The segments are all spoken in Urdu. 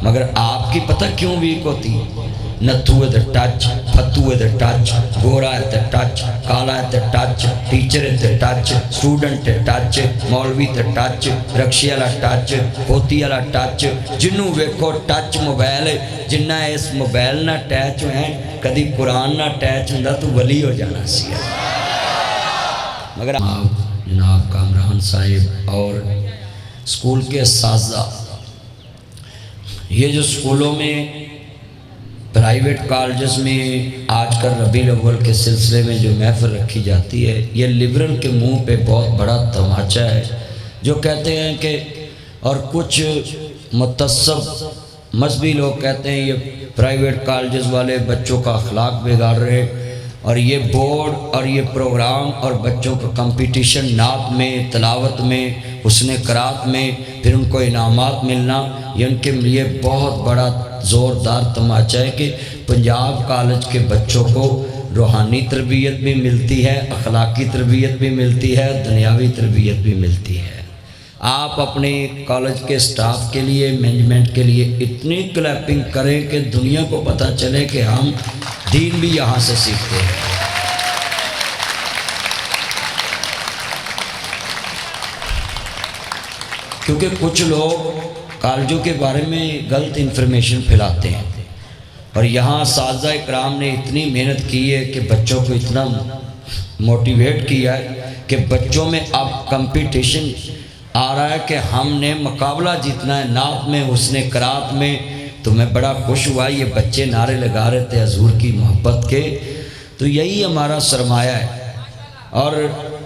مگر آپ کی پتہ کیوں ویک ہوتی ہے؟ نتھو ہے تے ٹچ، پھتو ہے تے ٹچ، گورا ہے تے ٹچ، کالا ہے تے ٹچ، ٹیچر ہے تے ٹچ، سٹوڈنٹ ہے ٹچ، مولوی تے ٹچ، رکشے والا ٹچ، پوتی والا ٹچ، جنوں ویکھو ٹچ موبائل ہے۔ جنہ اس موبائل نہ ٹچ ہیں کدی قرآن نہ ٹچ ہوندا تو ولی ہو جانا سی۔ مگر جناب کامران صاحب اور اسکول کے اساتذہ، یہ جو اسکولوں میں پرائیویٹ کالجز میں آج کل ربیع الاول کے سلسلے میں جو محفل رکھی جاتی ہے، یہ لبرل کے منہ پہ بہت بڑا تماچا ہے، جو کہتے ہیں کہ اور کچھ متعصب مذہبی لوگ کہتے ہیں یہ پرائیویٹ کالجز والے بچوں کا اخلاق بگاڑ رہے، اور یہ بورڈ اور یہ پروگرام اور بچوں کا کمپٹیشن نعت میں، تلاوت میں، حسن قرات میں، پھر ان کو انعامات ملنا، یہ ان کے لیے بہت بڑا زوردار تماچا ہے کہ پنجاب کالج کے بچوں کو روحانی تربیت بھی ملتی ہے، اخلاقی تربیت بھی ملتی ہے، دنیاوی تربیت بھی ملتی ہے۔ آپ اپنے کالج کے سٹاف کے لیے، مینجمنٹ کے لیے اتنی کلیپنگ کریں کہ دنیا کو پتہ چلے کہ ہم دین بھی یہاں سے سیکھتے ہیں۔ کیونکہ کچھ لوگ کالجوں کے بارے میں غلط انفارمیشن پھیلاتے ہیں، اور یہاں اساتذہ اکرام نے اتنی محنت کی ہے کہ بچوں کو اتنا موٹیویٹ کیا ہے کہ بچوں میں اب کمپٹیشن آ رہا ہے کہ ہم نے مقابلہ جیتنا ہے نعت میں، حسن قرات میں۔ تو میں بڑا خوش ہوا، یہ بچے نعرے لگا رہے تھے حضور کی محبت کے، تو یہی ہمارا سرمایہ ہے۔ اور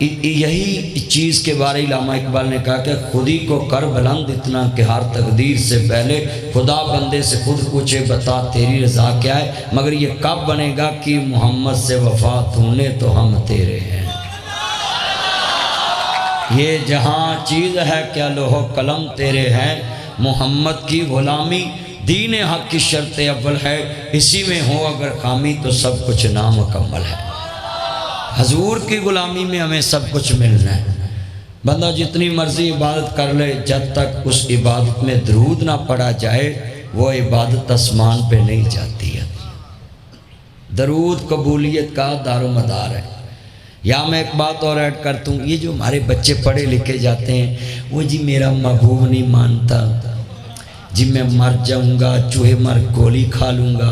یہی چیز کے بارے علامہ اقبال نے کہا کہ خودی کو کر بلند اتنا کہ ہر تقدیر سے پہلے خدا بندے سے خود پوچھے بتا تیری رضا کیا ہے، مگر یہ کب بنے گا کہ محمد سے وفا تو نے تو ہم تیرے ہیں۔ یہ جہاں چیز ہے کیا لوح و قلم تیرے ہیں، محمد کی غلامی دین حق کی شرط اول ہے، اسی میں ہو اگر خامی تو سب کچھ نامکمل ہے۔ حضور کی غلامی میں ہمیں سب کچھ ملنا ہے۔ بندہ جتنی مرضی عبادت کر لے، جب تک اس عبادت میں درود نہ پڑھا جائے وہ عبادت آسمان پہ نہیں جاتی ہے۔ درود قبولیت کا دار و مدار ہے۔ یا میں ایک بات اور ایڈ کرتا ہوں، یہ جو ہمارے بچے پڑھے لکھے جاتے ہیں، وہ جی میرا محبوب نہیں مانتا، جی میں مر جاؤں گا، چوہے مر گولی کھا لوں گا،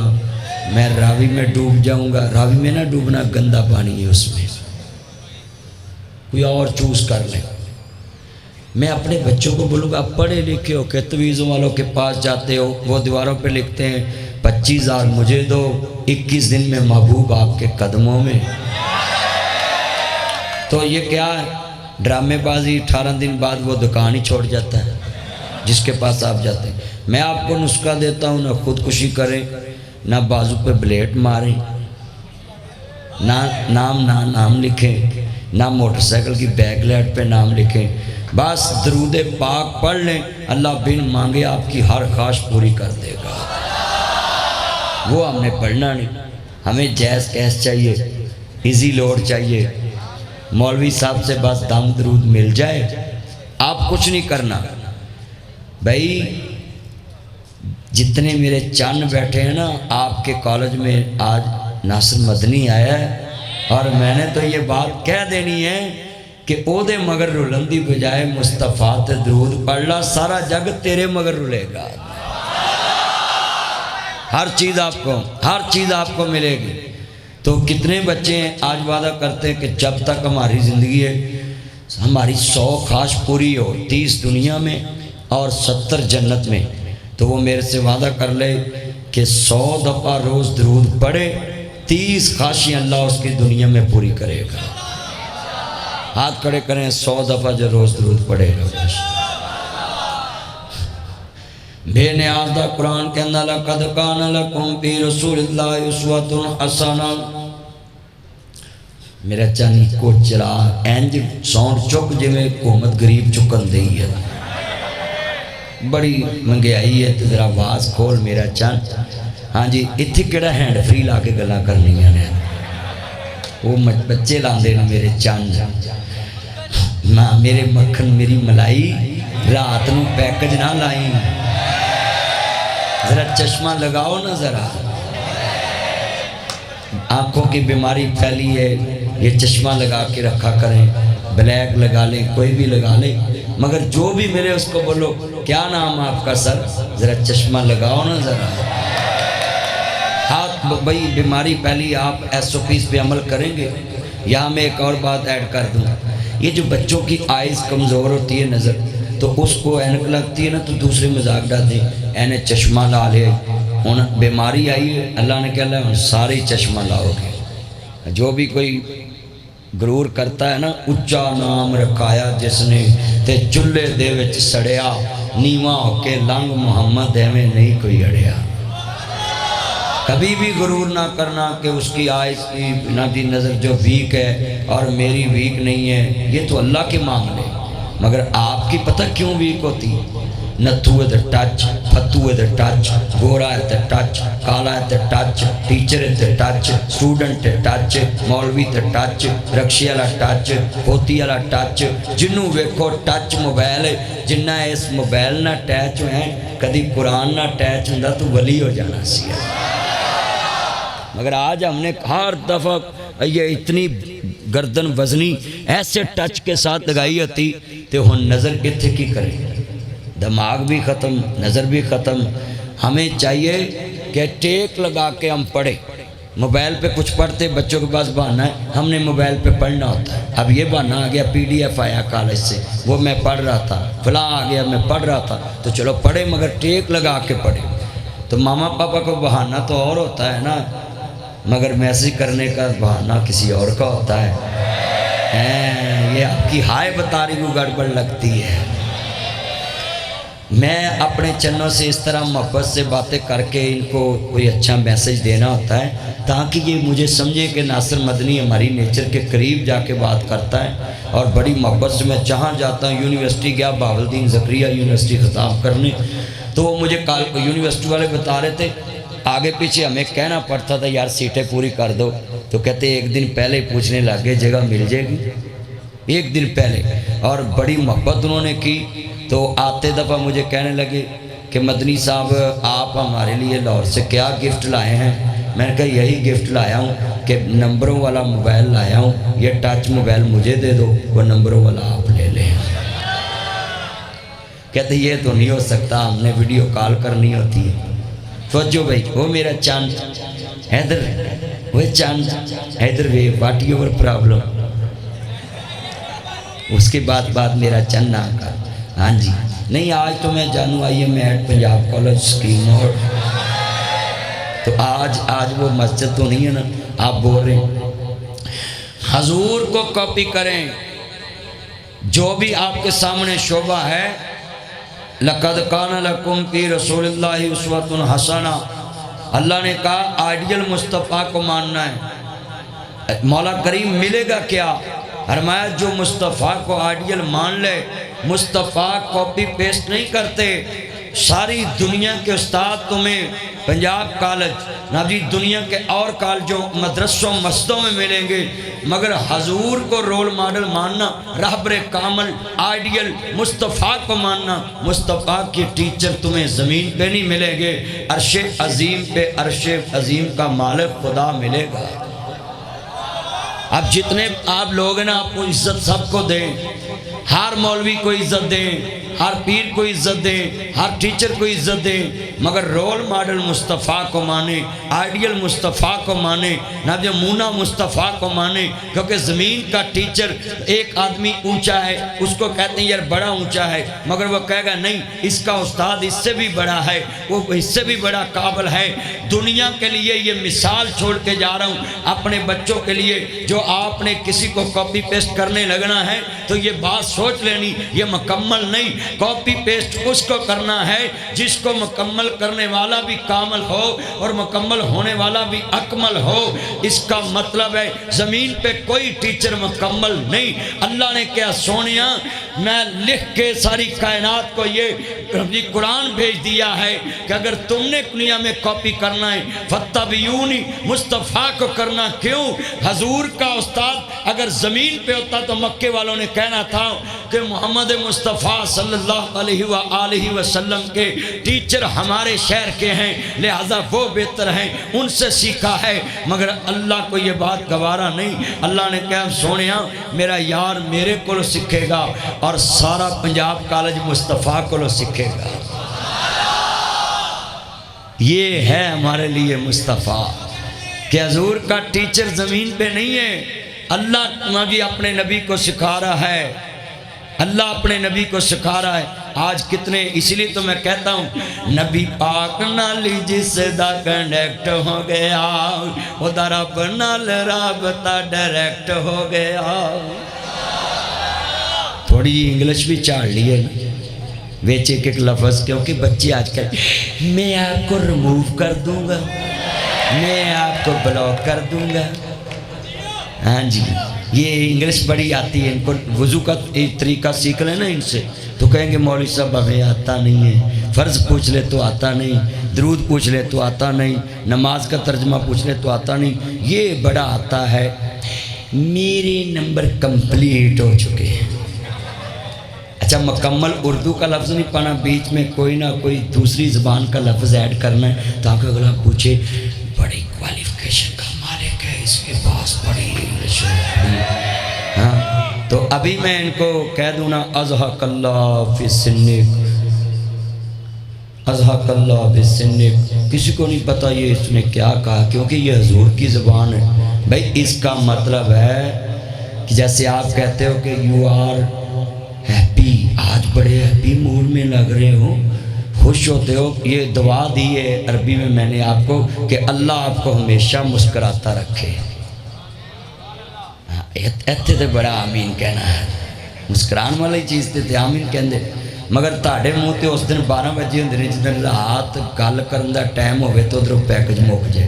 میں راوی میں ڈوب جاؤں گا۔ راوی میں نہ ڈوبنا، گندا پانی ہے اس میں، کوئی اور چوز کر لیں۔ میں اپنے بچوں کو بولوں گا آپ پڑھے لکھے ہو کہ تویزوں والوں کے پاس جاتے ہو، وہ دیواروں پہ لکھتے ہیں 25,000 مجھے دو، 21 دن میں محبوب آپ کے قدموں میں۔ تو یہ کیا ہے؟ ڈرامے بازی۔ 18 دن بعد وہ دکان ہی چھوڑ جاتا ہے جس کے پاس آپ جاتے ہیں۔ میں آپ کو نسخہ دیتا ہوں، نہ خودکشی کریں، نہ بازو پہ بلیٹ ماریں، نہ نام لکھیں، نہ موٹر سائیکل کی بیک لائٹ پہ نام لکھیں، بس درود پاک پڑھ لیں، اللہ بن مانگے آپ کی ہر خواہش پوری کر دے گا۔ وہ ہم نے پڑھنا نہیں، ہمیں جیز کیس چاہیے، ایزی لوڈ چاہیے، مولوی صاحب سے بس دم درود مل جائے، آپ کچھ نہیں کرنا۔ بھائی جتنے میرے چند بیٹھے ہیں نا، آپ کے کالج میں آج ناصر مدنی آیا ہے، اور میں نے تو یہ بات کہہ دینی ہے کہ او دے مگر رولن دی بجائے مصطفیٰ تے درود پڑھ لا، سارا جگ تیرے مگر رولے گا۔ ہر چیز آپ کو ملے گی۔ تو کتنے بچے ہیں آج وعدہ کرتے ہیں کہ جب تک ہماری زندگی ہے ہماری 100 خواہش پوری ہو، 30 دنیا میں اور 70 جنت میں، تو وہ میرے سے وعدہ کر لے کہ 100 دفعہ روز درود پڑھے، 30 خواہشیں اللہ اس کی دنیا میں پوری کرے گا۔ ہاتھ کھڑے کریں 100 دفعہ جو روز درود پڑھے گا۔ بے نیاز دا قرآن کہنا لَقَدْ كَانَ لَكُمْ فِي رَسُولِ اللَّهِ أُسْوَةٌ حَسَنَةٌ۔ میرا چانی کو چلا اینج ساؤنڈ چک جو میں حکومت گریب چکن دئی ہے، بڑی منگیائی ہے، تو ذرا آواز کھول میرا چان۔ ہاں جی، اتھی کیڑا ہینڈ فری لا کے گلا کرنی ہے، وہ بچے لاندے نا میرے چان، ماں میرے مکھن میری ملائی، رات نو پیکج نہ لائی، ذرا چشمہ لگاؤ نا ذرا. آنکھوں کی بیماری پھیلی ہے، یہ چشمہ لگا کے رکھا کریں، بلیک لگا لیں، کوئی بھی لگا لیں، مگر جو بھی ملے اس کو بولو کیا نام آپ کا سر، ذرا چشمہ لگاؤ نا ذرا. ہاتھ بھائی بیماری پھیلی، آپ ایس او پیز پہ عمل کریں گے. یہاں میں ایک اور بات ایڈ کر دوں، یہ جو بچوں کی آئیز کمزور ہوتی ہے نظر، تو اس کو اینک لگتی ہے نا تو دوسرے مذاق ڈالتے ہیں اینے چشمہ لا لے. ہوں بیماری آئی ہے، اللہ نے کہا ہے سارے چشمہ لاؤ گے. جو بھی کوئی غرور کرتا ہے نا، اچا نام رکھایا جس نے تے چلے دے وچ سڑیا، نیواں ہو کے لنگ محمد ایویں نہیں کوئی اڑیا. کبھی بھی غرور نہ کرنا کہ اس کی آئیز کی نہ دی نظر جو ویک ہے اور میری ویک نہیں ہے، یہ تو اللہ کے معاملے. مگر آپ کی پتہ کیوں ویک ہوتی؟ نتھو ہے تے ٹچ، پھتو ہے تے ٹچ، گورا ہے تے ٹچ، کالا ہے تے ٹچ، ٹیچر ہے تے ٹچ، سٹوڈنٹ تے ٹچ، مولوی تے ٹچ، رکشے والا ٹچ، پوتی والا ٹچ، جنوں ویکھو ٹچ موبائل ہے. جنہ اس موبائل نہ ٹچ ہیں کدی قرآن نہ ٹچ ہوندا تو ولی ہو جانا سی. مگر آج ہم نے ہر دفعہ یہ اتنی گردن وزنی ایسے ٹچ کے ساتھ لگائی ہوتی تو ہن نظر اتھے کی کرے، دماغ بھی ختم، نظر بھی ختم. ہمیں چاہیے کہ ٹیک لگا کے ہم پڑھیں. موبائل پہ کچھ پڑھتے بچوں کے پاس بہانہ ہے ہم نے موبائل پہ پڑھنا ہوتا ہے. اب یہ بہانہ آ گیا پی ڈی ایف آیا کالج سے، وہ میں پڑھ رہا تھا، فلاں آ گیا میں پڑھ رہا تھا، تو چلو پڑھیں مگر ٹیک لگا کے پڑھیں. تو ماما پاپا کو بہانہ تو اور ہوتا ہے نا، مگر میسیج کرنے کا بہانہ کسی اور کا ہوتا ہے. یہ آپ کی ہائے بتاری کو گڑبڑ لگتی ہے. میں اپنے چنوں سے اس طرح محبت سے باتیں کر کے ان کو کوئی اچھا میسیج دینا ہوتا ہے تاکہ یہ مجھے سمجھے کہ ناصر مدنی ہماری نیچر کے قریب جا کے بات کرتا ہے. اور بڑی محبت سے میں جہاں جاتا ہوں، یونیورسٹی گیا بہاولدین زکریا یونیورسٹی خطاب کرنے، تو وہ مجھے یونیورسٹی والے بتا رہے تھے آگے پیچھے ہمیں کہنا پڑتا تھا یار سیٹیں پوری کر دو، تو کہتے ایک دن پہلے ہی پوچھنے لگے جگہ مل جائے گی، ایک دن پہلے. اور بڑی محبت انہوں نے کی. تو آتے دفعہ مجھے کہنے لگے کہ مدنی صاحب آپ ہمارے لیے لاہور سے کیا گفٹ لائے ہیں؟ میں نے کہا یہی گفٹ لایا ہوں کہ نمبروں والا موبائل لایا ہوں، یہ ٹچ موبائل مجھے دے دو، وہ نمبروں والا آپ لے لیں. کہتے یہ تو نہیں ہو سکتا، ہم نے ویڈیو کال کرنی ہوتی ہے. توجہ بھائی، وہ میرا چاند حیدر، وہ چاند حیدر وے واٹ یور پرابلم. اس کے بعد میرا چند نام کا ہاں جی نہیں آج تو میں جانوں I am at Punjab college scheme. اور تو آج وہ مسجد تو نہیں ہے نا، آپ بول رہے ہیں. حضور کو کاپی کریں، جو بھی آپ کے سامنے شعبہ ہے. لَقَدْ كَانَ لَكُمْ فِي رَسُولِ اللَّهِ أُسْوَةٌ حَسَنَةٌ. اللہ نے کہا آئیڈیل مصطفیٰ کو ماننا ہے. مولا کریم ملے گا کیا؟ فرمایا جو مصطفیٰ کو آئیڈیل مان لے. مصطفیٰ کاپی پیسٹ نہیں کرتے. ساری دنیا کے استاد تمہیں پنجاب کالج نہ جی دنیا کے اور کالجوں مدرسوں مسجدوں میں ملیں گے، مگر حضور کو رول ماڈل ماننا، رہبر کامل آئیڈیل مصطفیٰ کو ماننا، مصطفیٰ کی ٹیچر تمہیں زمین پہ نہیں ملے گے، عرش عظیم پہ عرش عظیم کا مالک خدا ملے گا. اب جتنے آپ لوگ ہیں نا آپ کو عزت سب کو دیں، ہر مولوی کو عزت دیں، ہر پیر کو عزت دیں، ہر ٹیچر کو عزت دیں، مگر رول ماڈل مصطفیٰ کو مانے، آئیڈیل مصطفیٰ کو مانے، نمونہ مصطفیٰ کو مانے. کیونکہ زمین کا ٹیچر ایک آدمی اونچا ہے اس کو کہتے ہیں یار بڑا اونچا ہے، مگر وہ کہے گا نہیں اس کا استاد اس سے بھی بڑا ہے، وہ اس سے بھی بڑا قابل ہے. دنیا کے لیے یہ مثال چھوڑ کے جا رہا ہوں اپنے بچوں کے لیے. جو آپ نے کسی کو کاپی پیسٹ کرنے لگنا ہے تو یہ بات سوچ لینی یہ مکمل نہیں. کاپی پیسٹ اس کو کرنا ہے جس کو مکمل کرنے والا بھی کامل ہو اور مکمل ہونے والا بھی اکمل ہو. اس کا مطلب ہے زمین پہ کوئی ٹیچر مکمل نہیں. اللہ نے کیا سونیا میں لکھ کے ساری کائنات کو یہ قرآن بھیج دیا ہے کہ اگر تم نے دنیا میں کاپی کرنا ہے فتبعونی، مصطفیٰ کو کرنا. کیوں؟ حضور کا استاد اگر زمین پہ ہوتا تو مکے والوں نے کہنا تھا کہ محمد مصطفیٰ صلی اللہ علیہ وآلہ وسلم کے ٹیچر ہمارے شہر کے ہیں، لہذا وہ بہتر ہیں، ان سے سیکھا ہے۔ مگر اللہ کو یہ بات گوارا نہیں، اللہ نے کہا سونیا میرا یار میرے کو سکھے گا اور سارا پنجاب کالج مصطفیٰ کو سکھے گا۔ یہ ہے ہمارے لیے مصطفیٰ کہ حضور کا ٹیچر زمین پہ نہیں ہے، اللہ بھی اپنے نبی کو سکھا رہا ہے، اللہ اپنے نبی کو سکھا رہا ہے۔ آج کتنے، اسی لیے تو میں کہتا ہوں نبی پاک نال جس دا کنیکٹ ہو گیا خدا رب نال رابطہ ڈائریکٹ ہو گیا۔ تھوڑی جی انگلش بھی چاڑ لی ہے نا ویچ ایک لفظ، کیونکہ بچے آج کل میں آپ کو ریموو کر دوں گا، میں آپ کو بلاک کر دوں گا۔ ہاں جی یہ انگلش بڑی آتی ہے، ان کو وضو کا طریقہ سیکھ لیں نا ان سے تو کہیں گے مولوی صاحب ہمیں آتا نہیں ہے، فرض پوچھ لے تو آتا نہیں، درود پوچھ لے تو آتا نہیں، نماز کا ترجمہ پوچھ لے تو آتا نہیں، یہ بڑا آتا ہے۔ میرے نمبر کمپلیٹ ہو چکے ہیں۔ اچھا مکمل اردو کا لفظ نہیں پانا، بیچ میں کوئی نہ کوئی دوسری زبان کا لفظ ایڈ کرنا ہے تاکہ اگلا پوچھے بڑی کوالیفیکیشن کا مالک ہے، اس کے پاس بڑی انگلش ہے۔ ہاں تو ابھی میں ان کو کہہ دوں نا اضحک اللہ فی سنک، اضحک اللہ فی سنک، کسی کو نہیں پتا یہ اس نے کیا کہا کیونکہ یہ حضور کی زبان ہے۔ بھائی اس کا مطلب ہے کہ جیسے آپ کہتے ہو کہ یو آر ہیپی، آج بڑے ہیپی موڈ میں لگ رہے ہو، خوش ہوتے ہو، یہ دعا دی ہے عربی میں نے آپ کو کہ اللہ آپ کو ہمیشہ مسکراتا رکھے۔ ایتھے تے بڑا آمین کہنا ہے، مسکران والی چیز تے آمین کہندے، مگر تاڑے منہ تے اس دن 12 بجے ہوندے نے جدن رات گل کرن دا ٹائم ہوئے تو ادھروں پیکج مک جائے۔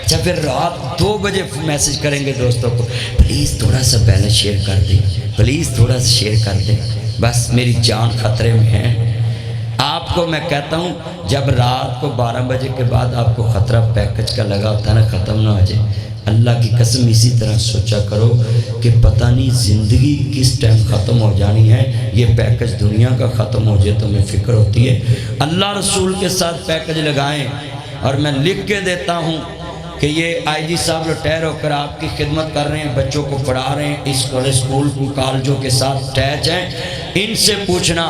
اچھا پھر رات 2 بجے میسج کریں گے دوستوں کو پلیز تھوڑا سا بیلنس شیئر کر دیں، پلیز تھوڑا سا شیئر کر دیں، بس میری جان خطرے میں ہے۔ آپ کو میں کہتا ہوں جب رات کو 12 بجے کے بعد آپ کو خطرہ پیکج کا لگا ہوتا ہے نا ختم نہ ہو جائے، اللہ کی قسم اسی طرح سوچا کرو کہ پتہ نہیں زندگی کس ٹائم ختم ہو جانی ہے، یہ پیکج دنیا کا ختم ہو جائے تو میں فکر ہوتی ہے۔ اللہ رسول کے ساتھ پیکج لگائیں، اور میں لکھ کے دیتا ہوں کہ یہ آئی جی صاحب ریٹائر ہو کر آپ کی خدمت کر رہے ہیں، بچوں کو پڑھا رہے ہیں، اسکول کالجوں کے ساتھ اٹیچ ہیں، ان سے پوچھنا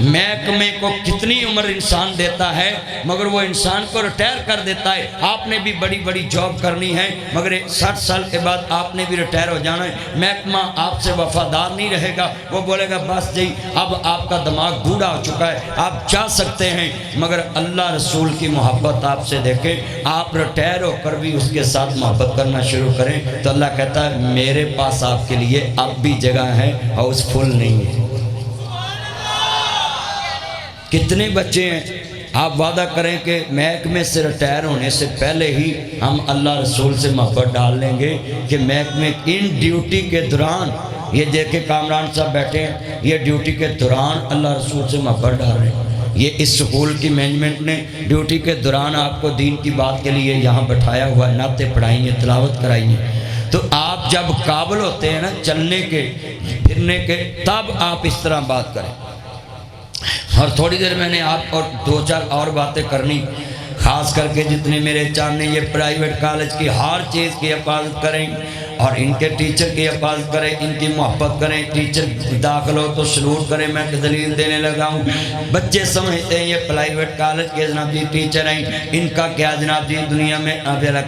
محکمے کو کتنی عمر انسان دیتا ہے مگر وہ انسان کو ریٹائر کر دیتا ہے۔ آپ نے بھی بڑی بڑی جاب کرنی ہے مگر 60 سال کے بعد آپ نے بھی ریٹائر ہو جانا ہے، محکمہ آپ سے وفادار نہیں رہے گا، وہ بولے گا بس جی اب آپ کا دماغ بوڑھا ہو چکا ہے، آپ جا سکتے ہیں۔ مگر اللہ رسول کی محبت آپ سے دیکھیں، آپ ریٹائر ہو کر بھی اس کے ساتھ محبت کرنا شروع کریں تو اللہ کہتا ہے میرے پاس آپ کے لیے اب بھی جگہ ہے، ہاؤس فل نہیں ہے۔ کتنے بچے ہیں آپ وعدہ کریں کہ محکمے سے ریٹائر ہونے سے پہلے ہی ہم اللہ رسول سے محبت ڈال لیں گے کہ محکمے ان ڈیوٹی کے دوران، یہ دیکھیں کامران صاحب بیٹھے ہیں، یہ ڈیوٹی کے دوران اللہ رسول سے محبت ڈال رہے ہیں۔ یہ اس سکول کی مینجمنٹ نے ڈیوٹی کے دوران آپ کو دین کی بات کے لیے یہاں بٹھایا ہوا ہے، نعتیں پڑھائی ہیں، تلاوت کرائی ہیں، تو آپ جب قابل ہوتے ہیں نا چلنے کے پھرنے کے تب آپ اس طرح بات کریں۔ اور تھوڑی دیر میں نے آپ اور 2-4 اور باتیں کرنی، خاص کر کے جتنے میرے چاہنے یہ پرائیویٹ کالج کی ہر چیز کی حفاظت کریں اور ان کے ٹیچر کی حفاظت کریں، ان کی محبت کریں، ٹیچر داخل ہو تو سلوٹ کریں۔ میں دلیل دینے لگا ہوں، بچے سمجھتے ہیں یہ پرائیویٹ کالج کے جناب جی ٹیچر ہیں، ان کا کیا جناب جی دنیا میں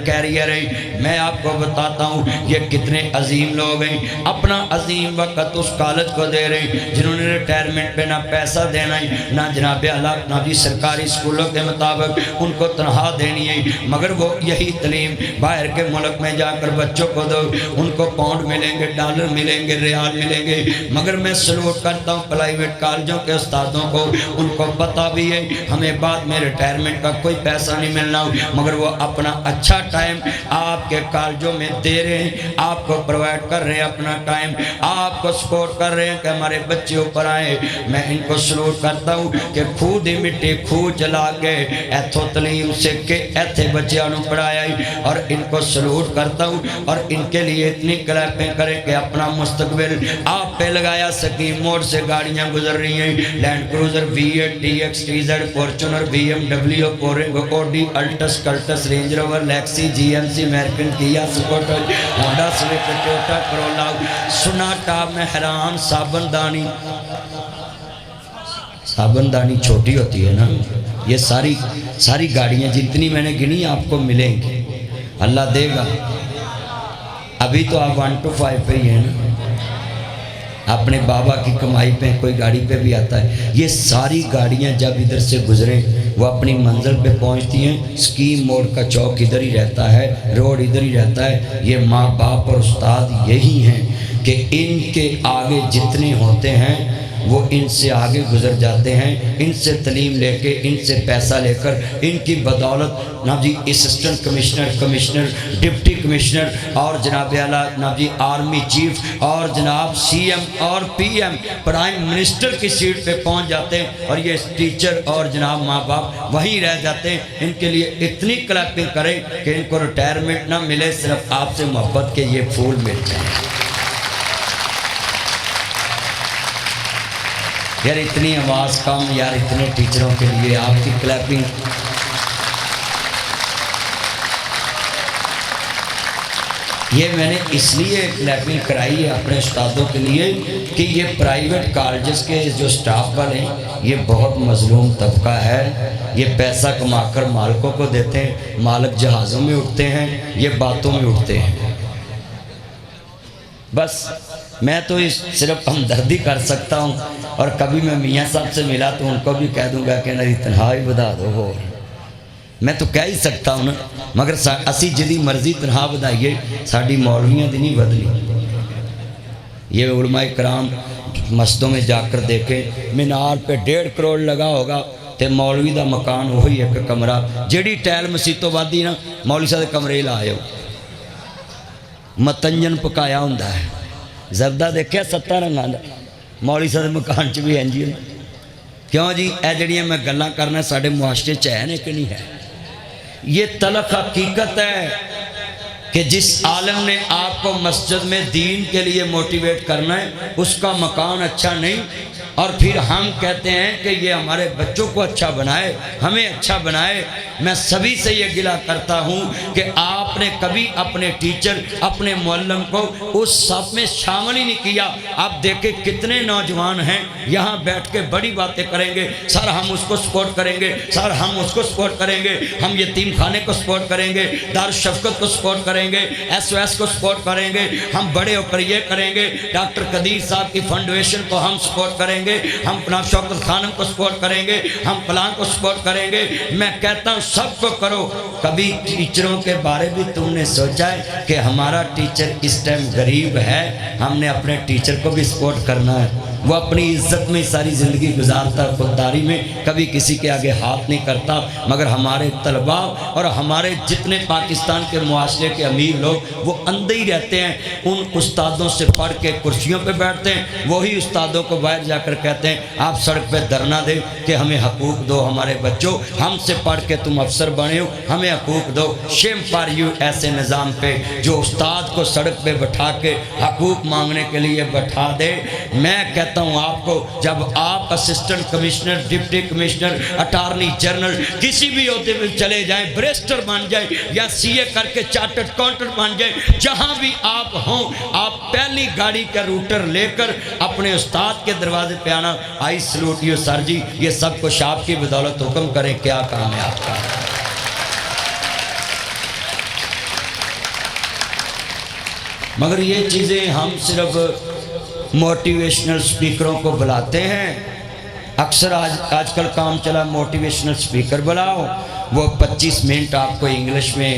کیریئر ہے۔ میں آپ کو بتاتا ہوں یہ کتنے عظیم لوگ ہیں، اپنا عظیم وقت اس کالج کو دے رہے ہیں جنہوں نے ریٹائرمنٹ پہ نہ پیسہ دینا ہے نہ جناب اعلیٰ نہ بھی سرکاری اسکولوں کے مطابق ان کو تنخواہ دینی ہے، مگر وہ یہی تعلیم باہر کے ملک میں جا کر بچوں کو دو۔ ان کو پاؤنڈ ملیں گے، ڈالر ملیں گے، ریال ملیں گے، مگر میں سلوٹ کرتا ہوں پرائیویٹ کالجوں کے استادوں کو، ان کو پتہ بھی ہے ہمیں بعد میں ریٹائرمنٹ کا کوئی پیسہ نہیں ملنا، مگر وہ اپنا اچھا ٹائم آپ کے کالجوں میں دے رہے ہیں، آپ کو پرووائڈ کر رہے ہیں، اپنا ٹائم آپ کو سپورٹ کر رہے ہیں کہ ہمارے بچے اوپر آئیں۔ میں ان کو سلوٹ کرتا ہوں کہ کھو دی مٹی کھو جلا کے ایتھو تعلیم سکھ کے ایتھے بچیاں نو پڑھایا، اور ان کو سلوٹ کرتا ہوں اور ان کے لیے اتنی کلیپیں کریں کہ اپنا مستقبل آپ پہ لگایا۔ سکیم موڑ سے گاڑیاں گزر رہی ہیں، Land Cruiser V8 DX TZ Fortuner BMW کورنگ Audi Altis Cultus Range Rover لیکسی GMC American Kia scooter Honda Swift Toyota Corolla Sonata Mehran صابن دانی چھوٹی ہوتی ہے نا، یہ ساری گاڑیاں جتنی میں نے گنی آپ کو ملیں گی، اللہ دے گا۔ ابھی تو آپ 1 to 5 پہ ہی ہیں نا، اپنے بابا کی کمائی پہ کوئی گاڑی پہ بھی آتا ہے۔ یہ ساری گاڑیاں جب ادھر سے گزریں وہ اپنی منزل پہ پہنچتی ہیں، سکیم موڑ کا چوک ادھر ہی رہتا ہے، روڈ ادھر ہی رہتا ہے۔ یہ ماں باپ اور استاد یہی ہیں کہ ان کے آگے جتنے ہوتے ہیں وہ ان سے آگے گزر جاتے ہیں، ان سے تعلیم لے کے، ان سے پیسہ لے کر، ان کی بدولت جی assistant commissioner, commissioner, deputy commissioner اور جناب اعلیٰ جی آرمی چیف اور جناب CM اور PM پرائم منسٹر کی سیٹ پہ پہنچ جاتے ہیں، اور یہ ٹیچر اور جناب ماں باپ وہیں رہ جاتے ہیں۔ ان کے لیے اتنی کلیپنگ کریں کہ ان کو ریٹائرمنٹ نہ ملے، صرف آپ سے محبت کے یہ پھول ملتے ہیں۔ یار اتنی آواز کم، یار اتنے ٹیچروں کے لیے آپ کی کلیپنگ۔ یہ میں نے اس لیے کلیپنگ کرائی ہے اپنے استادوں کے لیے کہ یہ پرائیویٹ کالجز کے جو سٹاف والے ہیں یہ بہت مظلوم طبقہ ہے، یہ پیسہ کما کر مالکوں کو دیتے ہیں، مالک جہازوں میں اٹھتے ہیں، یہ باتوں میں اٹھتے ہیں۔ بس میں تو صرف ہمدردی کر سکتا ہوں، اور کبھی میں میاں صاحب سے ملا تو ان کو بھی کہہ دوں گا کہ میری تنخواہ بتا دو، ہو میں تو کہہ ہی سکتا ہوں نا، مگر اسی جدی مرضی تنخواہ بدائیے، ساڑھی مولویاں دی نہیں بدلی۔ یہ علماء کرام مسجدوں میں جا کر دیکھیں، مینار پہ 1.5 کروڑ لگا ہوگا تے مولوی دا مکان وہی ایک کمرہ، جیڑی ٹیل مسیح تو وادی نا مولوی صاحب کمرے لائے ہو، متنجن پکایا ہوندہ ہے، زردہ دیکھیں 70 رنگاں دا مولوی صاحب مکان چ بھی ہیں جی۔ کیوں جی اے جڑیاں میں گلاں کرنا ساڑھے معاشرے چ ہے کہ نہیں ہے؟ یہ تلخ حقیقت ہے کہ جس عالم نے آپ کو مسجد میں دین کے لیے موٹیویٹ کرنا ہے اس کا مکان اچھا نہیں، اور پھر ہم کہتے ہیں کہ یہ ہمارے بچوں کو اچھا بنائے، ہمیں اچھا بنائے۔ میں سبھی سے یہ گلہ کرتا ہوں کہ آپ نے کبھی اپنے ٹیچر، اپنے معلم کو اس صف میں شامل ہی نہیں کیا۔ آپ دیکھیں کتنے نوجوان ہیں یہاں بیٹھ کے بڑی باتیں کریں گے، سر ہم اس کو سپورٹ کریں گے، سر ہم اس کو سپورٹ کریں گے، ہم یتیم خانے کو سپورٹ کریں گے، دارالشفقت کو سپورٹ کریں گے، SOS کو سپورٹ کریں گے، ہم بڑے ہو کر یہ کریں گے، ڈاکٹر قدیر صاحب کی فنڈویشن کو ہم سپورٹ کریں گے، ہم جناب شوکت خانم کو سپورٹ کریں گے، ہم فلاں کو سپورٹ کریں گے۔ میں کہتا ہوں سب کو کرو۔ کبھی ٹیچروں کے بارے بھی تم نے سوچا ہے کہ ہمارا ٹیچر اس ٹائم غریب ہے، ہم نے اپنے ٹیچر کو بھی سپورٹ کرنا ہے۔ وہ اپنی عزت میں ساری زندگی گزارتا، خودداری میں کبھی کسی کے آگے ہاتھ نہیں کرتا، مگر ہمارے طلباء اور ہمارے جتنے پاکستان کے معاشرے کے امیر لوگ وہ اندھے ہی رہتے ہیں، ان استادوں سے پڑھ کے کرسیوں پہ بیٹھتے ہیں، وہی استادوں کو باہر جا کر کہتے ہیں آپ سڑک پہ دھرنا دے کہ ہمیں حقوق دو، ہمارے بچوں ہم سے پڑھ کے تم افسر بنے ہو، ہمیں حقوق دو۔ شیم فار یو ایسے نظام پہ جو استاد کو سڑک پہ بٹھا کے حقوق مانگنے کے لیے بٹھا دے۔ میں کہتا ہوں آپ کو جب آپ assistant commissioner, deputy commissioner, attorney general کسی بھی عہدے میں چلے جائیں، بریسٹر بن جائیں یا CA کر کے چارٹرڈ اکاؤنٹنٹ بن جائیں، جہاں بھی آپ ہوں آپ پہلی گاڑی کا روٹر لے کر اپنے استاد کے دروازے پہ آنا۔ آئی سلوٹ یو سر جی، یہ سب کچھ آپ کی بدولت، حکم کریں کیا کام ہے آپ کا۔ مگر یہ چیزیں ہم صرف موٹیویشنل سپیکروں کو بلاتے ہیں، اکثر آج کل کام چلا موٹیویشنل سپیکر بلاؤ، وہ 25 منٹ آپ کو انگلش میں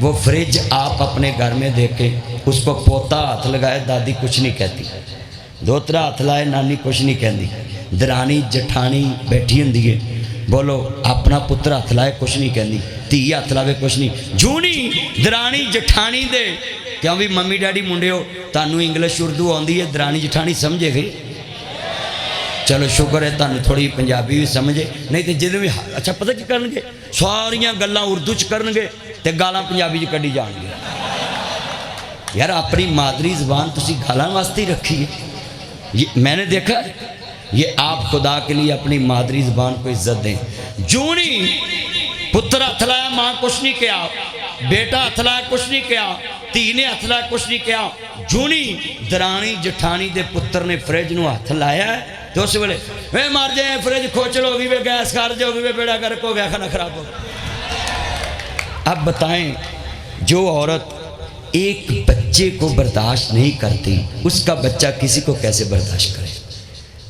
وہ فریج آپ اپنے گھر میں دیکھیں، اس کو پوتا ہاتھ لگائے دادی کچھ نہیں کہتی، دوترا ہاتھ لائے نانی کچھ نہیں کہتی، درانی جٹھانی بیٹھی ہوندی ہے، بولو اپنا پتر ہاتھ لائے کچھ نہیں کہتی، دھی ہاتھ لاوے کچھ نہیں، جھونی درانی جٹھانی دے کیوں بھی ممی ڈیڈی منڈے ہو تانوں انگلش اردو آندی ہے، درانی جٹھانی سمجھے گئی؟ چلو شکر ہے تانوں تھوڑی پنجابی بھی سمجھے، نہیں تو جدوں بھی اچھا پتہ کی کرن گے ساریاں گلاں اردو چ کرن گے تے گالاں پنجابی چ کڈی جان گے۔ یار اپنی مادری زبان تسی گالاں واسطے ہی رکھی ہے، میں نے دیکھا یہ آپ خدا کے لیے اپنی مادری زبان کو عزت دیں۔ جونی پتر ہتھ لایا ماں کچھ نہیں کیا، بیٹا ہتھ لایا کچھ نہیں کیا، دھی نے ہتھ لایا کچھ نہیں کیا، جونی درانی جٹھانی دے پتر نے فریج نو ہتھ لایا ہے تو اس بولے اے مار جائیں فریج کھوچل ہو گئی وے گیس خارج ہو گئی وے بیڑا گرک ہو گیا کھانا خراب ہو گیا۔ اب بتائیں جو عورت ایک بچے کو برداشت نہیں کرتی اس کا بچہ کسی کو کیسے برداشت کرے؟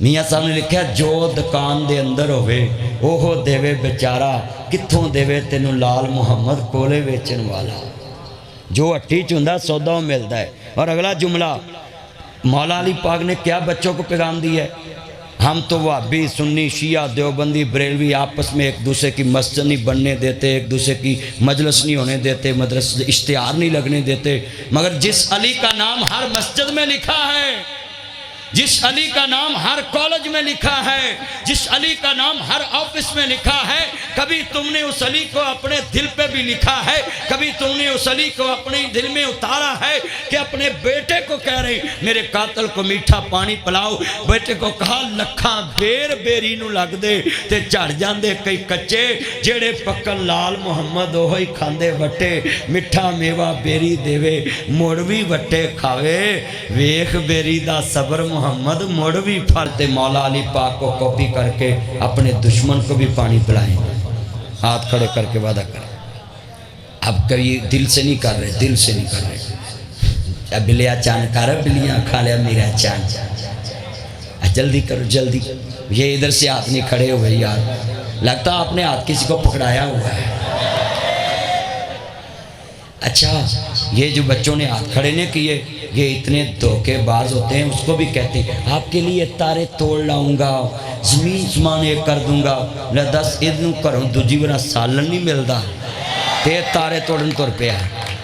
میاں صاحب نے لکھا جو دکان دے اندر ہوئے اوہو دیوے بیچارہ کتھوں دیوے تینوں لال محمد کولے ویچن والا، جو ہٹی چندہ سودا ملتا ہے۔ اور اگلا جملہ مولا علی پاک نے کیا بچوں کو پیغام دی ہے؟ ہم تو وہابی سنی شیعہ دیوبندی بریلوی آپس میں ایک دوسرے کی مسجد نہیں بننے دیتے، ایک دوسرے کی مجلس نہیں ہونے دیتے، مدرس اشتہار نہیں لگنے دیتے، مگر جس علی کا نام ہر مسجد میں لکھا ہے، جس علی کا نام ہر کالج میں لکھا ہے، جس علی کا نام ہر آفس میں لکھا ہے، کبھی تم نے اس علی کو اپنے دل پہ بھی لکھا ہے، کبھی تم نے اس علی کو اپنے دل میں اتارا ہے کہ اپنے بیٹے کو کہہ رہے میرے قاتل کو میٹھا پانی پلاؤ، بیٹے کو کہا لکھاں گھیر بیری نو لگ دے تے چڑھ جاندے کئی کچے، جیڑے پکن لال محمد ہوئی کھاندے وٹے، میٹھا میوہ بیری دیوے موڑوی وٹے کھاوے، ویخ بیری دا صبر محمد موڑوی پھرتے۔ مولا علی پاک کو کاپی کر کے اپنے دشمن کو بھی پانی پلائیں، ہاتھ کھڑے کر کے وعدہ کریں۔ اب کبھی دل سے نہیں کر رہے، دل سے نہیں کر رہے، بلیا چاند کر بلیاں کھا لیا میرا چاند، جلدی کرو جلدی، یہ ادھر سے ہاتھ نہیں کھڑے ہوئے یار، لگتا آپ نے ہاتھ کسی کو پکڑایا ہوا ہے۔ اچھا یہ جو بچوں نے ہاتھ کھڑے نے کیے یہ اتنے دھوکے باز ہوتے ہیں، اس کو بھی کہتے ہیں آپ کے لیے تارے توڑ لاؤں گا، زمین سمانے کر دوں گا، دس ادھنوں کروں دوجی ورہ سالن نہیں ملدا، تے تارے توڑن تو روپیہ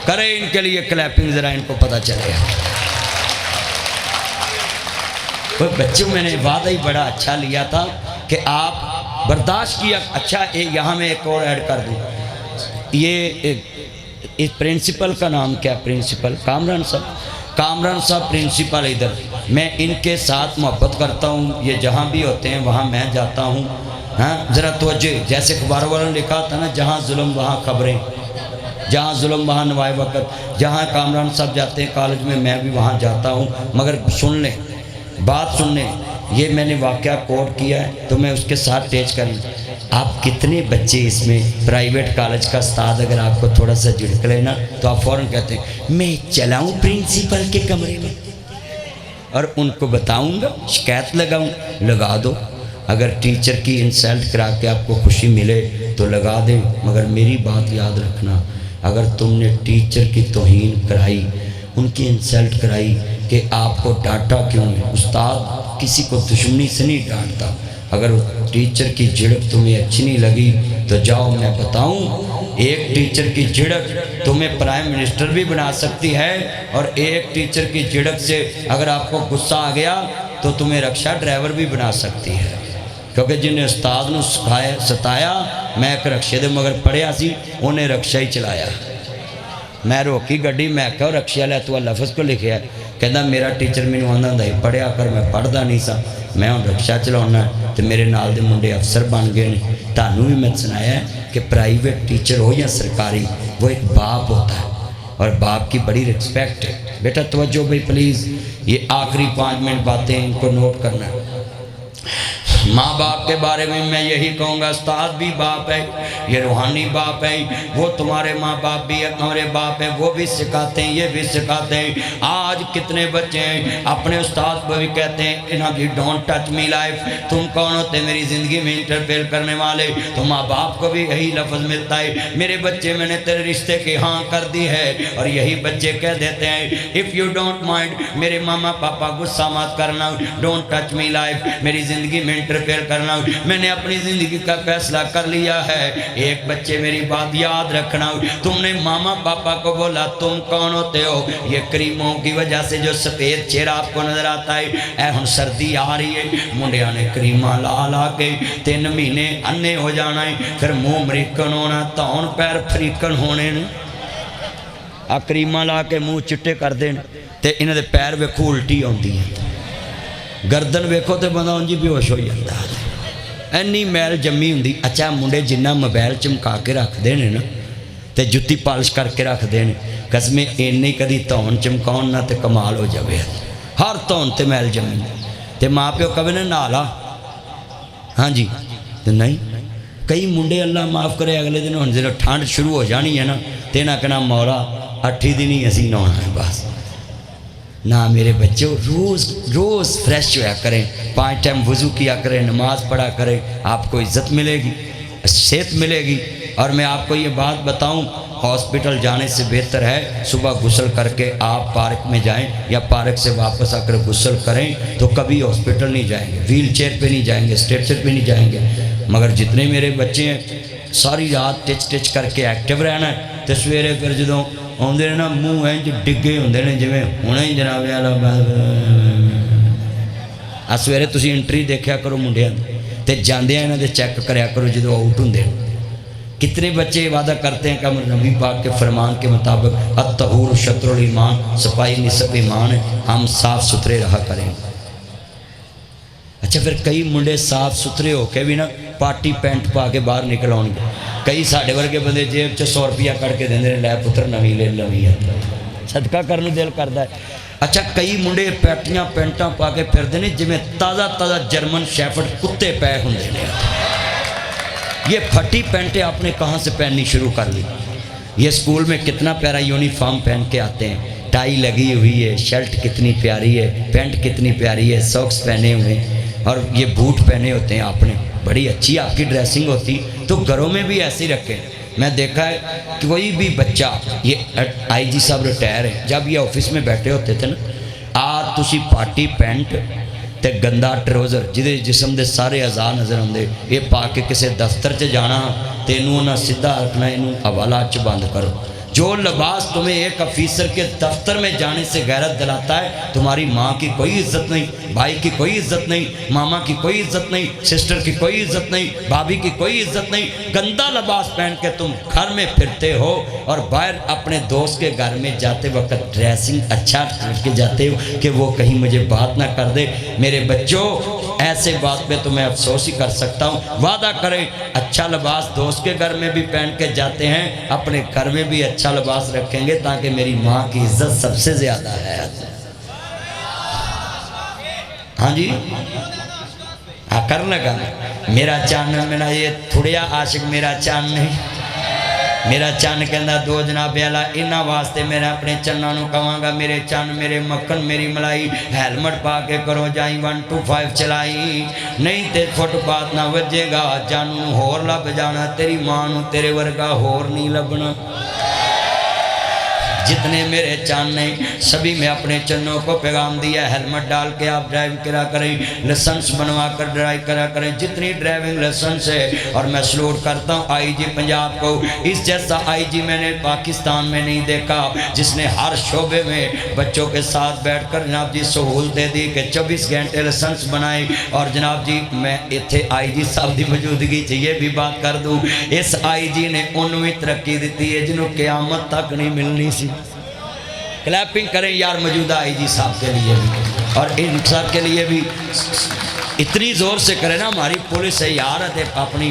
کرے ان کے لیے کلیپنگ ذرا ان کو پتہ چلے گا۔ وہ بچوں میں نے وعدہ ہی بڑا اچھا لیا تھا کہ آپ برداشت کیا۔ اچھا یہاں میں ایک اور ایڈ کر دوں، یہ اس پرنسپل کا نام کیا؟ پرنسپل کامران صاحب پرنسپل ادھر، میں ان کے ساتھ محبت کرتا ہوں، یہ جہاں بھی ہوتے ہیں وہاں میں جاتا ہوں، ہاں ذرا توجہ، جیسے اخباروں والوں نے لکھا تھا نا جہاں ظلم وہاں خبریں، جہاں ظلم وہاں نوائے وقت، جہاں کامران صاحب جاتے ہیں کالج میں بھی وہاں جاتا ہوں، مگر سن لیں بات سن لیں، یہ میں نے واقعہ کوٹ کیا ہے تو میں اس کے ساتھ ٹیچ کریں۔ آپ کتنے بچے اس میں پرائیویٹ کالج کا استاد اگر آپ کو تھوڑا سا جھڑک لینا تو آپ فوراً کہتے ہیں میں چلاؤں پرنسپل کے کمرے میں اور ان کو بتاؤں گا، شکایت لگاؤں، لگا دو، اگر ٹیچر کی انسلٹ کرا کے آپ کو خوشی ملے تو لگا دیں، مگر میری بات یاد رکھنا، اگر تم نے ٹیچر کی توہین کرائی، ان کی انسلٹ کرائی کہ آپ کو ڈانٹا کیوں ہے، استاد کسی کو دشمنی سے نہیں ڈانٹتا، اگر ٹیچر کی جھڑک تمہیں اچھی نہیں لگی تو جاؤ میں بتاؤں، ایک ٹیچر کی جھڑک تمہیں پرائم منسٹر بھی بنا سکتی ہے، اور ایک ٹیچر کی جھڑک سے اگر آپ کو غصہ آ گیا تو تمہیں رکشہ ڈرائیور بھی بنا سکتی ہے، کیونکہ جنہیں استاد نے ستایا میں ایک رکشے دے مگر پڑھیا سی انہیں رکشہ ہی چلایا، میں روکی گڈی میں کہا رکشہ لے تو لفظ کو لکھیا ہے، کہنا میرا ٹیچر میں آندا ہوندا پڑھیا کر، میں پڑھدا نہیں سا، میں ہوں رکشہ چلاؤنا تو میرے نال دے منڈے افسر بن گئے نے۔ تانوں بھی میں سنایا ہے کہ پرائیویٹ ٹیچر ہو یا سرکاری وہ ایک باپ ہوتا ہے اور باپ کی بڑی رسپیکٹ ہے۔ بیٹا توجہ بھائی پلیز، یہ آخری 5 منٹ باتیں ان کو نوٹ کرنا ہے۔ ماں باپ کے بارے میں یہی کہوں گا، استاد بھی باپ ہے، یہ روحانی باپ ہے، وہ تمہارے ماں باپ بھی ہمارے باپ ہیں، وہ بھی سکھاتے ہیں، یہ بھی سکھاتے ہیں۔ آج کتنے بچے ہیں اپنے استاد کو بھی کہتے ہیں انہاں کی ڈونٹ ٹچ می لائف، تم کون ہوتے میری زندگی میں انٹرفیئر کرنے والے؟ تو ماں باپ کو بھی یہی لفظ ملتا ہے، میرے بچے میں نے تیرے رشتے کی ہاں کر دی ہے، اور یہی بچے کہہ دیتے ہیں اف یو ڈونٹ مائنڈ، میرے ماما پاپا غصہ مت کرنا، ڈونٹ ٹچ می لائف، میری زندگی میں انٹرفیئر کرنا، میں نے اپنی زندگی کا فیصلہ کر لیا ہے۔ ایک بچے میری بات یاد رکھنا، تم نے ماما پاپا کو بولا تم کون ہوتے ہو؟ یہ کریموں کی وجہ سے جو سفید چہرہ آپ کو نظر آتا ہے، اے ہن سردی آ رہی ہے، منڈیاں نے کریمہ لا لا کے 3 مہینے انے ہو جانا ہے، پھر منہ امریکن ہونا، تون پیر افریکن ہونے نے، آ کریمہ لا کے منہ چٹے کر دین تے انہاں دے پیر ویکھو الٹی آندی ہے، گردن ویکھو تے بندہ انجی بے ہوش ہو جاتا ہے، اینی میل جمی ہوندی۔ اچھا منڈے جنہ موبائل چمکا کے رکھ دینے نا تے جتی پالش کر کے رکھ دینے، قسمیں اینی کدی تون چمکاؤن نہ تے کمال ہو جاوے، ہر تون تے میل جمی تے ماں پیو کبھی نے نالا، ہاں جی تے نہیں۔ کئی منڈے اللہ معاف کرے اگلے دن ہن جب ٹھنڈ شروع ہو جانی ہے نا تے نہ کہنا مولا 8 دن ہی اسی نہانا ہے بس۔ نہ میرے بچے روز فریش ہوا کریں، 5 ٹائم وضو کیا کریں، نماز پڑھا کریں، آپ کو عزت ملے گی، صحت ملے گی۔ اور میں آپ کو یہ بات بتاؤں، ہاسپٹل جانے سے بہتر ہے صبح غسل کر کے آپ پارک میں جائیں، یا پارک سے واپس آ کر غسل کریں تو کبھی ہاسپٹل نہیں جائیں گے، ویل چیئر پہ نہیں جائیں گے، اسٹریچر پہ نہیں جائیں گے۔ مگر جتنے میرے بچے ہیں ساری رات ٹچ کر کے ایکٹیو رہنا ہے، تو سویرے پھر جدوں آدھے نا منہ انج ڈگے ہوندے نے جویں ہونا ہی جناب والا۔ سویرے تسی انٹری دیکھیا کرو منڈیاں تے جاندیاں انہاں دے چیک کریا کرو جدوں آؤٹ ہوندے۔ کتنے بچے وعدہ کرتے ہیں کہ ہم نبی پاک کے فرمان کے مطابق الطہور شطر الایمان، صفائی نصف ایمان ہے، ہم صاف ستھرے رہا کریں۔ اچھا پھر کئی منڈے صاف ستھرے ہو کے بھی نا پارٹی پینٹ پا کے باہر نکل آؤ گے، کئی ساڑھے ورگے بندے جیب 100 روپیہ کٹ کے دیندے لے پتر نوی لے لوی ہے، صدقہ کرنے دل کردا ہے۔ اچھا کئی منڈے پیٹیاں پینٹاں پا کے پھردے نے جویں تازہ جرمن شیفرڈ کتے پے ہوندے نے۔ یہ پھٹی پینٹیں آپ نے کہاں سے پہننی شروع کر لی؟ یہ اسکول میں کتنا پیارا یونیفارم پہن کے آتے ہیں، ٹائی لگی ہوئی ہے، شرٹ کتنی پیاری ہے، پینٹ کتنی پیاری ہے، ساکس پہنے ہوئے اور یہ بوٹ پہنے ہوتے ہیں، آپ نے بڑی اچھی آپ کی ڈریسنگ ہوتی، تو گھروں میں بھی ایسے ہی رکھیں۔ میں دیکھا ہے کہ کوئی بھی بچہ، یہ آئی جی صاحب ریٹائر ہیں، جب یہ آفس میں بیٹھے ہوتے تھے نا، تسی پارٹی پینٹ تے گندا ٹروزر جدے جسم دے سارے اعضاء نظر آندے، یہ پا کے کسے دفتر چ جانا تے انہوں نہ سیدھا رکھنا، انہوں حوالہ چ بند کرو۔ جو لباس تمہیں ایک افیسر کے دفتر میں جانے سے غیرت دلاتا ہے، تمہاری ماں کی کوئی عزت نہیں، بھائی کی کوئی عزت نہیں، ماما کی کوئی عزت نہیں، سسٹر کی کوئی عزت نہیں، بھابھی کی کوئی عزت نہیں۔ گندا لباس پہن کے تم گھر میں پھرتے ہو اور باہر اپنے دوست کے گھر میں جاتے وقت ڈریسنگ اچھا کر کے جاتے ہو کہ وہ کہیں مجھے بات نہ کر دے۔ میرے بچوں ایسے بات پہ تو میں افسوس ہی کر سکتا ہوں۔ وعدہ کریں اچھا لباس دوست کے گھر میں بھی پہن کے جاتے ہیں، اپنے گھر میں بھی اچھا لباس رکھیں گے تاکہ میری ماں کی عزت سب سے زیادہ ہے۔ ہاں جی کر لگا میرا چان میرا یہ تھوڑیا عاشق میرا چان نہیں، میرا چان کہندا دو جناب اعلیٰ انہاں واسطے میں اپنے چناں نو کہاں گا میرے چان میرے مکھن میری ملائی، ہیلمٹ پا کے کرو جائیں 125 چلائی، نہیں تے فٹ پاتھ نہ وجے گا، جانوں ہور لب جانا، تیری ماں نو تیرے ورگا ہور نہیں لبنا۔ جتنے میرے چان نے سبھی میں اپنے چنوں کو پیغام دیا، ہیلمٹ ڈال کے آپ ڈرائیو کرا کریں، لائسنس بنوا کر ڈرائیو کرا کریں جتنی ڈرائیونگ لائسنس ہے۔ اور میں سلوٹ کرتا ہوں آئی جی پنجاب کو، اس جیسا آئی جی میں نے پاکستان میں نہیں دیکھا جس نے ہر شعبے میں بچوں کے ساتھ بیٹھ کر جناب جی سہولتیں دی کہ 24 گھنٹے لائسنس بنائے۔ اور جناب جی میں اتھے آئی جی صاحب دی موجودگی چاہیے بھی بات کر دوں، اس آئی جی نے انہوں ہی ترقی دیتی ہے جنہوں قیامت تک نہیں ملنی سی۔ کلیپنگ کریں یار موجودہ آئی جی صاحب کے لیے بھی، اور ان سب کے لیے بھی اتنی زور سے کریں نا، ہماری پولیس ہے یار ہے اپنی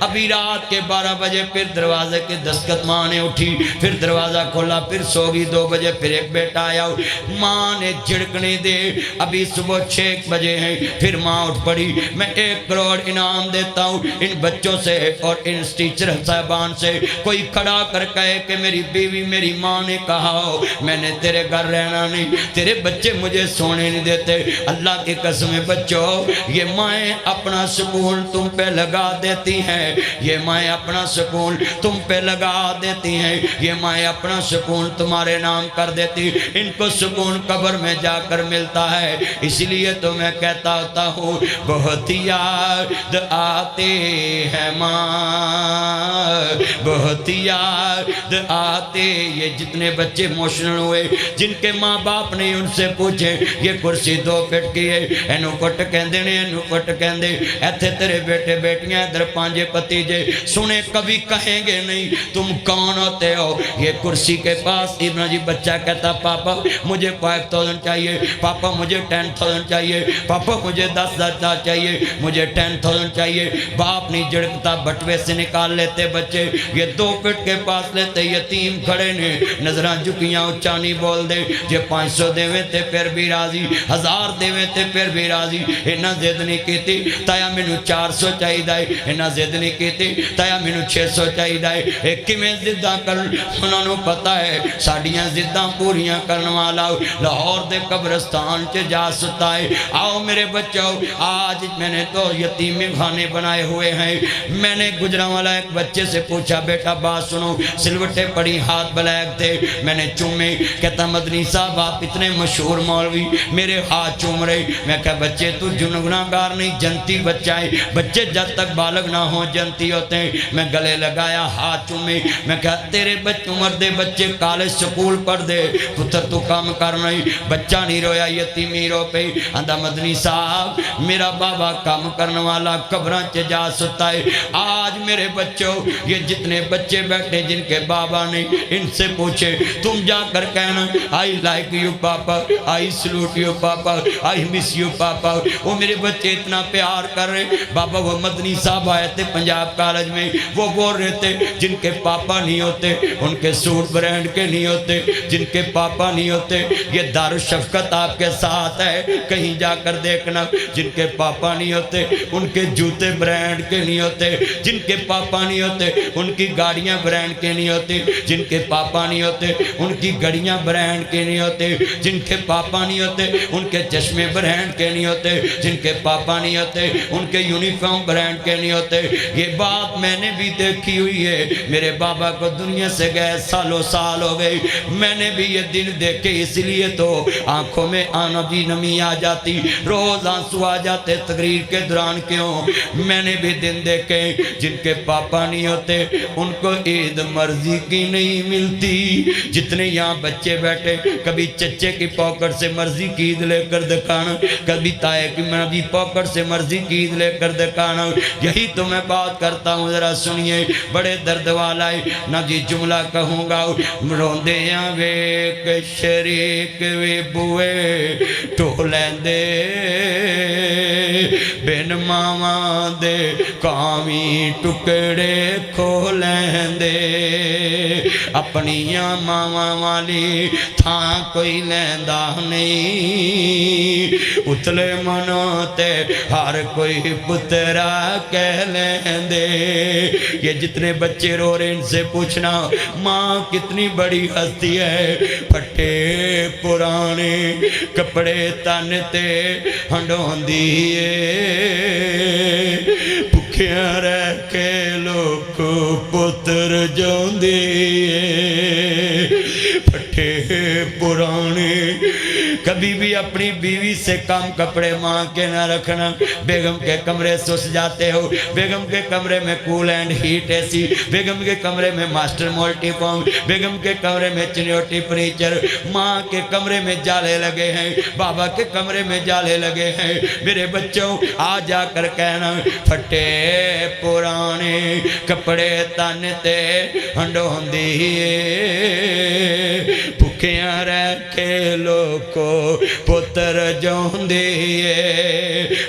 ابھی رات کے 12 بجے پھر دروازے کے دستخط ماں نے اٹھی، پھر دروازہ کھولا، پھر سو گئی۔ 2 بجے پھر ایک بیٹا آیا، ماں نے جھڑکنے دے، ابھی صبح 6 بجے ہیں۔ پھر ماں اٹھ پڑی، میں 1 کروڑ انعام دیتا ہوں ان بچوں سے اور ان ٹیچر صاحبان سے کوئی کھڑا کر کہے کہ میری بیوی میری ماں نے کہا ہو میں نے تیرے گھر رہنا نہیں، تیرے بچے مجھے سونے نہیں دیتے۔ اللہ کی قسم بچوں، یہ مائیں اپنا سکون تم پہ لگا دیتی ہیں، یہ مائیں اپنا سکون تم پہ لگا دیتی ہیں، یہ مائیں اپنا سکون تمہارے نام کر دیتی، ان کو سکون قبر میں جا کر ملتا ہے۔ اس لیے تو میں کہتا ہوتا ہوں بہت یاد آتے ہیں ماں، بہت یاد آتے۔ یہ جتنے بچے ایموشنل ہوئے جن کے ماں باپ نے ان سے پوچھے یہ کرسی 2 فٹ کی ہے، اینو کٹ کہندے نے، اینو کٹ کہندے، ایتھے تیرے بیٹے بیٹیاں ادھر 5 بھتیجے سنے کبھی کہیں گے نہیں تم کون ہوتے ہو۔ یہ کرسی کے پاس ابن جی بچہ کہتا پاپا مجھے 5000 چاہیے، پاپا مجھے 10,000 چاہیے، پاپا مجھے 10,000 چاہیے، مجھے 10,000 چاہیے۔ باپ نہیں جھڑکتا، بٹوے سے نکال لیتے بچے، یہ 2 فٹ کے پاس لیتے۔ یتیم کھڑے نے، نظراں جھکیاں، اچھا نہیں بول دے، جے 500 دیویں تے پھر بھی راضی، 1000 دیویں تے پھر بھی راضی۔ انہاں زد نہیں کیتی تایا مینوں 400 چاہی دائے، انہاں زد نہیں کیتی تایا مینوں 600 چاہی دائے۔ ایک میں زدہ کر انہوں نے پتا ہے ساڑیاں زدہ پوریاں کرنے والا لاہور دے قبرستان چے جا ستا ہے۔ آؤ میرے بچوں، آج میں نے تو یتیم خانے بنائے ہوئے ہیں۔ میں نے گجرا والا ایک بچے سے پوچھا بیٹا بات سنو، سلوٹے پڑی ہاتھ بلیک تھے، میں نے چومے، کہتا مدنی صاحب آپ اتنے مشہور مولوی میرے ہاتھ چوم رہے۔ میں کہا بچے تو گناہگار نہیں، جنتی بچہ ہے، بچے جب تک بالغ نہ ہوں جنتی ہوتے ہیں۔ میں گلے لگایا، ہاتھ چومے، میں کہا تیرے عمر دے بچے کالج سکول پڑھ دے، پتر تو کام کر نہیں، بچہ نہیں رویا، یتیمی رو پہ اندھا مدنی صاحب میرا بابا کام کرنے والا قبران چے جا ستا ہے۔ آج میرے بچوں یہ جتنے بچے بیٹھے جن کے بابا نے ان سے پوچھے تم جا کر کہنا I like you papa, I salute you papa, I miss you پاپا۔ وہ میرے بچے اتنا پیار کر رہے۔ بابا وہ مدنی صاحب آئے تھے پنجاب کالج میں، وہ بول رہے تھے جن کے پاپا نہیں ہوتے ان کے سوٹ برینڈ کے نہیں ہوتے، جن کے پاپا نہیں ہوتے یہ دارالشفقت آپ کے ساتھ ہے، کہیں جا کر دیکھنا، جن کے پاپا نہیں ہوتے ان کے جوتے برینڈ کے نہیں ہوتے، جن کے پاپا نہیں ہوتے ان کی گاڑیاں برینڈ کے نہیں ہوتے، جن کے پاپا نہیں ہوتے ان کی گڑیاں برینڈ کے نہیں ہوتے، جن کے پاپا نہیں ہوتے ان کے چشمے برینڈ کے نہیں ہوتے، جن کے پاپا نہیں ہوتے ان کے یونیفارم برینڈ کے نہیں ہوتے۔ یہ بات میں نے بھی دیکھی ہوئی ہے، میرے بابا کو دنیا سے گئے سالوں سال ہو گئی، میں نے بھی یہ دن دیکھے، اس لیے تو آنکھوں میں آنا بھی نمی آ جاتی، روز آنسو آ جاتے تقریر کے دوران۔ کیوں؟ میں نے بھی دن دیکھے جن کے پاپا نہیں ہوتے ان کو عید مرضی کی نہیں ملتی۔ جتنے یہاں بچے بیٹھے کبھی چچے کی پاکٹ سے مرضی کی عید لے کر دکھانا، کبھی تائے کی مرضی پاکٹ سے مرضی کی عید لے کر دکھانا۔ یہی تو میں بات کرتا ہوں، ذرا سنیے، بڑے درد والا ہے نہ جی جملہ کہوں گا، روندے ہیں ویک شریک وی بوئے ٹولیں دے بن ماما دے کامی ٹکڑے کھولیں دے، اپنیاں ماما والی تھاں کوئی لیندہ نہیں، اتلے منوں تے ہر کوئی پترا کہہ لیندے۔ یہ جتنے بچے رو رہے ان سے پوچھنا ماں کتنی بڑی ہستی ہے، پھٹے پرانے کپڑے تن تے ہنڈون دیئے، بھکھیاں رہ کے لوگ پتر جون دیئے، پھٹے پرانے۔ کبھی بھی اپنی بیوی سے کم کپڑے مانگ کے نہ رکھنا، بیگم کے کمرے سس جاتے ہو، بیگم کے کمرے میں کول اینڈ ہیٹ ایسی، بیگم کے کمرے میں ماسٹر مولٹی فارم، بیگم کے کمرے میں چنیوٹی فرنیچر، ماں کے کمرے میں جالے لگے ہیں، بابا کے کمرے میں جالے لگے ہیں۔ میرے بچوں آ جا کر کہنا پھٹے پرانے کپڑے تن تے ہنڈون دیئے، بھکیاں رہ کے لوکو پتر جون دیئے،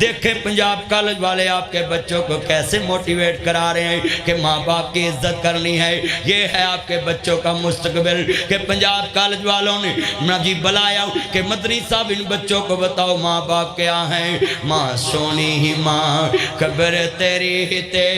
دیکھیں پنجاب کالج والے آپ کے بچوں کو کیسے موٹیویٹ کرا رہے ہیں کہ ماں باپ کی عزت کرنی ہے، یہ ہے آپ کے بچوں کا مستقبل۔ کہ پنجاب کالج والوں نے مجھے بلایا کہ مدنی صاحب ان بچوں کو بتاؤ ماں باپ کیا ہیں۔ ماں سونی ہی ماں قبر تیری ہی تے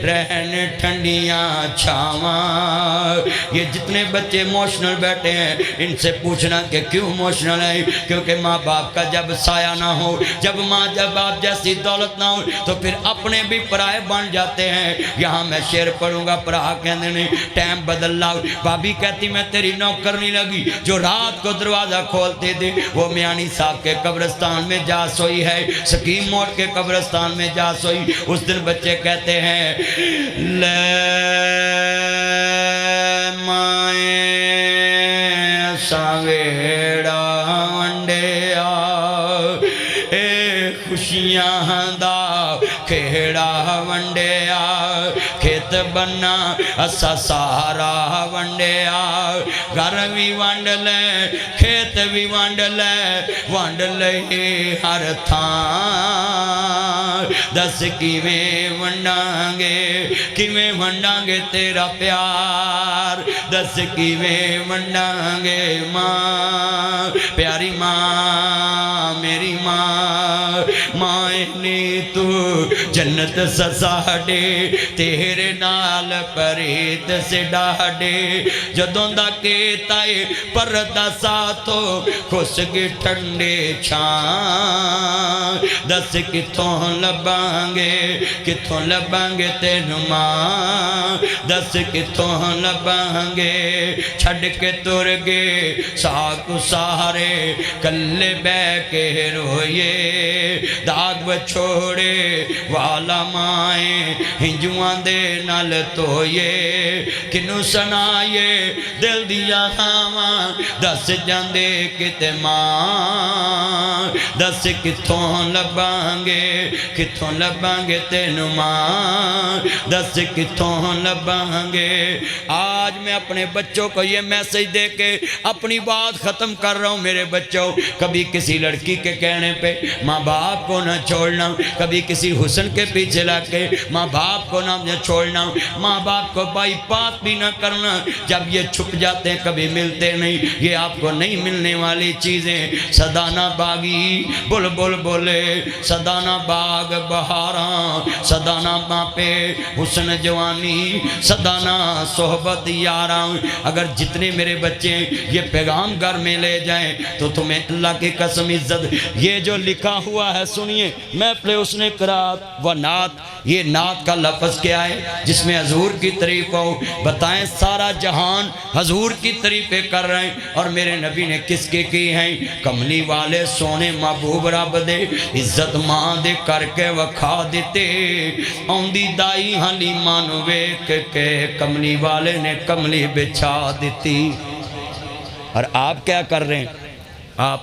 رہن ٹھنڈیاں چھاواں۔ یہ جتنے بچے ایموشنل بیٹھے ہیں ان سے پوچھنا کہ کیوں ایموشنل ہیں؟ کیونکہ ماں باپ کا جب سایہ نہ ہو، جب ماں جب باپ جیسی دولت نہ ہو تو پھر اپنے بھی پرائے بن جاتے ہیں۔ یہاں میں شعر پڑھوں گا، پرا کہنے نے ٹائم بدل لاؤ۔ بابی کہتی میں تیری نوکر نہیں لگی جو رات کو دروازہ کھولتے تھے۔ وہ میانی صاحب کے قبرستان میں جا سوئی ہے، سکیم موڑ کے قبرستان میں جا سوئی۔ اس دن بچے کہتے ہیں لے مائیں ساویڑا ونڈیا اے خوشیاں دا کھیڑا ونڈیا، کھیت بنا اسا سارا ونڈیا، گھر بھی ونڈ لے کھیت بھی ونڈ لے ہر تھان۔ دس کیویں ونڈاں گے تیرا پیار، دس کیویں ونڈاں گے ماں پیاری ماں میری ماں۔ ماں نے تو جنت سساڑے تیرے نال پریت سے ڈاڑے، جدوں دا کیتائے پردہ ساتھو خوش گی ٹھنڈے چھان۔ دس کتوں لباں گے تینوں ماں، دس کتوں لباں گے، چھڑ کے تر گے ساکو سارے کلے بے کے روئے، داغ بچھوڑے والا مائیں ہنجوان دے نال توئے، کنو سنائے دل دیا ہاں دس جاندے کتے ماں۔ دس کتوں لباں گے تینوں ماں، دس کتوں لباں گے۔ آج میں اپنے بچوں کو یہ میسج دے کے اپنی بات ختم کر رہا ہوں۔ میرے بچوں، کبھی کسی لڑکی کے کہنے پہ ماں باپ کو نہ چھوڑنا، کبھی کسی حسن کے پیچھے لگ کے ماں باپ کو نہ چھوڑنا، ماں باپ کو بائی پاس بھی نہ کرنا۔ جب یہ چھپ جاتے ہیں کبھی ملتے نہیں، یہ آپ کو نہیں ملنے والی چیزیں۔ سدانا باغی بلبل بولے، سدانا باغ بہاراں، سدانا ماں پہ حسن جوانی، سدانا صحبت یاراں۔ اگر جتنے میرے بچے یہ پیغام گھر میں لے جائیں تو تمہیں اللہ کی قسم عزت۔ یہ جو لکھا ہوا ہے سنیے، محفل حسن قرات و نعت، یہ نعت کا لفظ کیا ہے جس میں حضور کی تعریف ہو؟ بتائیں، سارا جہان حضور کی تعریفیں کر رہے ہیں، اور میرے نبی نے کس کی ہیں؟ کملی والے سونے محبوب رب دے، عزت ماں دے کر کے وکھا دیتے، اوندی دائی حلیمہ نو ویکھ کے کملی والے نے کملی بچھا دیتی۔ اور آپ کیا کر رہے ہیں؟ آپ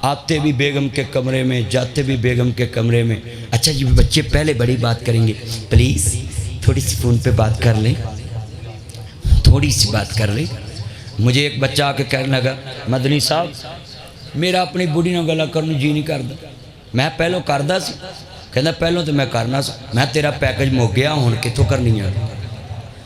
آتے بھی بیگم کے کمرے میں، جاتے بھی بیگم کے کمرے میں۔ اچھا جی بچے پہلے بڑی بات کریں گے، پلیز تھوڑی سی فون پہ بات کر لیں، تھوڑی سی بات کر لیں۔ مجھے ایک بچہ آ کے کہنے لگا مدنی صاحب میرا اپنی بڑی نہ گلا کرنے جی نہیں کردا۔ میں پہلوں کردا سی، کہنا پہلوں تو میں کرنا سا، میں تیرا پیکج مک گیا ہوں کتوں کرنی ہے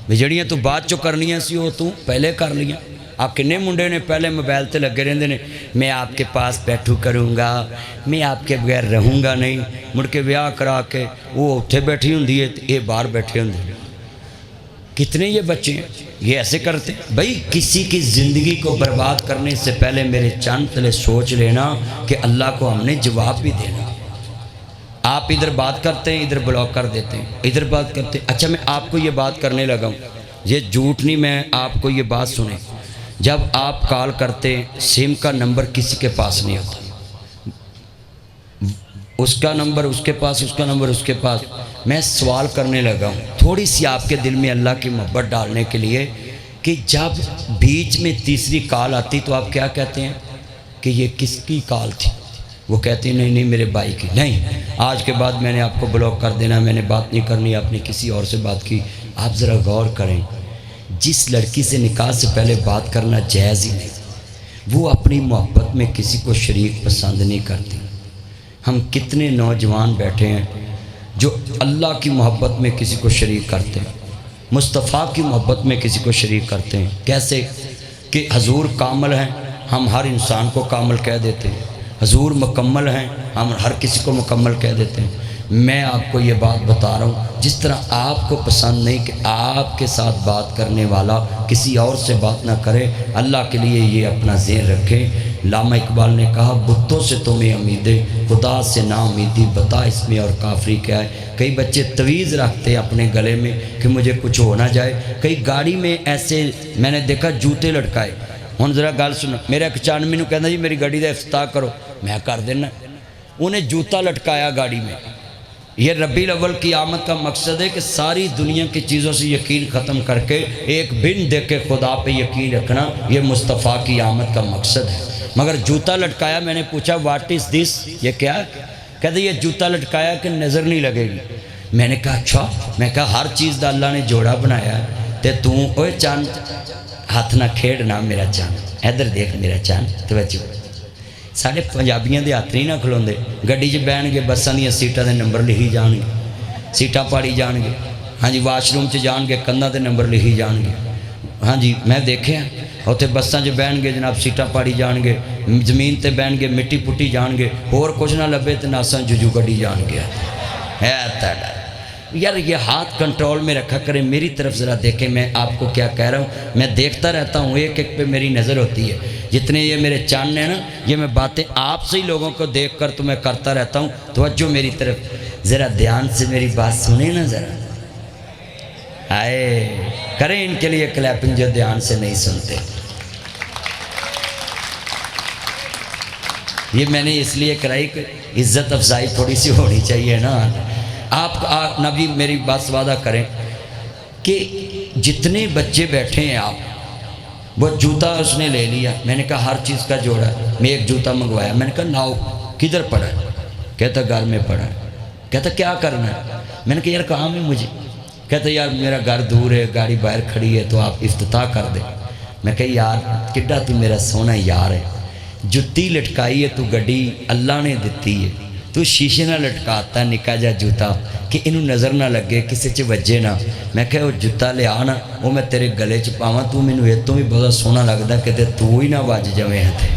بھی جڑیاں تو بعد چو کرنیاں سی وہ تو پہلے کر لیا۔ آپ کنے منڈے نے پہلے موبائل تے لگے رہندے نے، میں آپ کے پاس بیٹھو کروں گا، میں آپ کے بغیر رہوں گا نہیں، مڑ کے بیاہ کرا کے وہ اتھے بیٹھی ہوندی ہے یہ باہر بیٹھے ہوندے ہیں۔ کتنے یہ بچے ہیں یہ ایسے کرتے؟ بھائی کسی کی زندگی کو برباد کرنے سے پہلے میرے چاند تلے سوچ لینا کہ اللہ کو ہم نے جواب بھی دینا۔ آپ ادھر بات کرتے ہیں ادھر بلاک کر دیتے ہیں، ادھر بات کرتے ہیں۔ اچھا میں آپ کو یہ بات کرنے لگا ہوں، یہ جھوٹ نہیں، میں آپ کو یہ بات سنیں، جب آپ کال کرتے سم کا نمبر کسی کے پاس نہیں ہوتا، اس کا نمبر اس کے پاس، اس کا نمبر اس کے پاس۔ میں سوال کرنے لگا ہوں تھوڑی سی آپ کے دل میں اللہ کی محبت ڈالنے کے لیے کہ جب بیچ میں تیسری کال آتی تو آپ کیا کہتے ہیں کہ یہ کس کی کال تھی؟ وہ کہتے ہیں نہیں میرے بھائی کی۔ نہیں، آج کے بعد میں نے آپ کو بلاک کر دینا، میں نے بات نہیں کرنی، آپ نے کسی اور سے بات کی۔ آپ ذرا غور کریں، جس لڑکی سے نکاح سے پہلے بات کرنا جائز ہی نہیں، وہ اپنی محبت میں کسی کو شریک پسند نہیں کرتی۔ ہم کتنے نوجوان بیٹھے ہیں جو اللہ کی محبت میں کسی کو شریک کرتے ہیں، مصطفیٰ کی محبت میں کسی کو شریک کرتے ہیں۔ کیسے کہ حضور کامل ہیں، ہم ہر انسان کو کامل کہہ دیتے ہیں، حضور مکمل ہیں، ہم ہر کسی کو مکمل کہہ دیتے ہیں۔ میں آپ کو یہ بات بتا رہا ہوں، جس طرح آپ کو پسند نہیں کہ آپ کے ساتھ بات کرنے والا کسی اور سے بات نہ کرے، اللہ کے لیے یہ اپنا ذہن رکھیں۔ علامہ اقبال نے کہا بتوں سے تمہیں امیدیں، خدا سے نا امیدی، بتا اس میں اور کافری کیا ہے۔ کئی بچے تویز رکھتے ہیں اپنے گلے میں کہ مجھے کچھ ہو نہ جائے، کئی گاڑی میں ایسے میں نے دیکھا جوتے لٹکائے۔ ہن ذرا گل سنو، میرا ایک چان مینوں کہندا جی میری گاڑی دا افتتاح کرو، میں کر دینا، انہیں جوتا لٹکایا گاڑی میں۔ یہ ربیع الاول کی آمد کا مقصد ہے کہ ساری دنیا کی چیزوں سے یقین ختم کر کے ایک بن دے کے خدا پہ یقین رکھنا، یہ مصطفیٰ کی آمد کا مقصد ہے۔ مگر جوتا لٹکایا، میں نے پوچھا واٹ از دس، یہ کیا ہے؟ کہتے یہ جوتا لٹکایا کہ نظر نہیں لگے گی۔ میں نے کہا اچھا، میں کہا ہر چیز دا اللہ نے جوڑا بنایا ہے، تے تو اوے چاند ہاتھ نہ کھیڑنا میرا چاند، ادھر دیکھ میرا چاند، توجہ۔ سارے پنجابیاں دے ہاتھ نہیں نہ کھلوندے، گڈی چ بہن گے بساں دیاں سیٹاں دے نمبر لکھی جان گے، سیٹاں پاڑی جان گے، ہاں جی واش روم چ جان گے کندھاں تے نمبر لکھی جان گے، ہاں جی میں دیکھے ہیں اتنے بساں چ بہن گے جناب سیٹاں پاڑی جان گے، زمین تے بہن گے مٹی پٹی جان گے، اور کچھ نہ لبے تو ناساں ججو کڈی جان گیا ہے تیرا۔ یار یہ ہاتھ کنٹرول میں رکھا کریں، میری طرف ذرا دیکھیں، میں آپ کو کیا کہہ رہا ہوں، میں دیکھتا رہتا ہوں، ایک ایک پہ میری نظر ہوتی ہے۔ جتنے یہ میرے چاند ہیں نا، یہ میں باتیں آپ سے ہی لوگوں کو دیکھ کر تو میں کرتا رہتا ہوں۔ توجہ میری طرف، ذرا دھیان سے میری بات سنیں نا ذرا، آئے کریں ان کے لیے کلیپنگ جو دھیان سے نہیں سنتے۔ یہ میں نے اس لیے کرائی کہ عزت افزائی تھوڑی سی ہونی چاہیے نا۔ آپ نبی میری بات سے وعدہ کریں کہ جتنے بچے بیٹھے ہیں آپ، وہ جوتا اس نے لے لیا، میں نے کہا ہر چیز کا جوڑا ہے، میں ایک جوتا منگوایا، میں نے کہا لاؤ، کدھر پڑا ہے؟ کہتا گھر میں پڑا ہے۔ کہتا کیا کرنا ہے؟ میں نے کہا یار کام ہے مجھے۔ کہتا یار میرا گھر دور ہے، گاڑی باہر کھڑی ہے، تو آپ افتتاح کر دیں۔ میں کہا یار کڈا تو میرا سونا یار ہے، جتی لٹکائی ہے تو گڈی اللہ نے دیتی ہے، تو شیشے نہ لٹکاتا نکا جا جوتا کہ انہوں نظر نہ لگے، کسی چ وجے نہ۔ میں کہا وہ جوتا لے آنا، وہ میں تیرے گلے چ پاواں، تو مینوں یہ تو بھی بہت سونا لگتا کہ تو ہی نہ وج جویں تے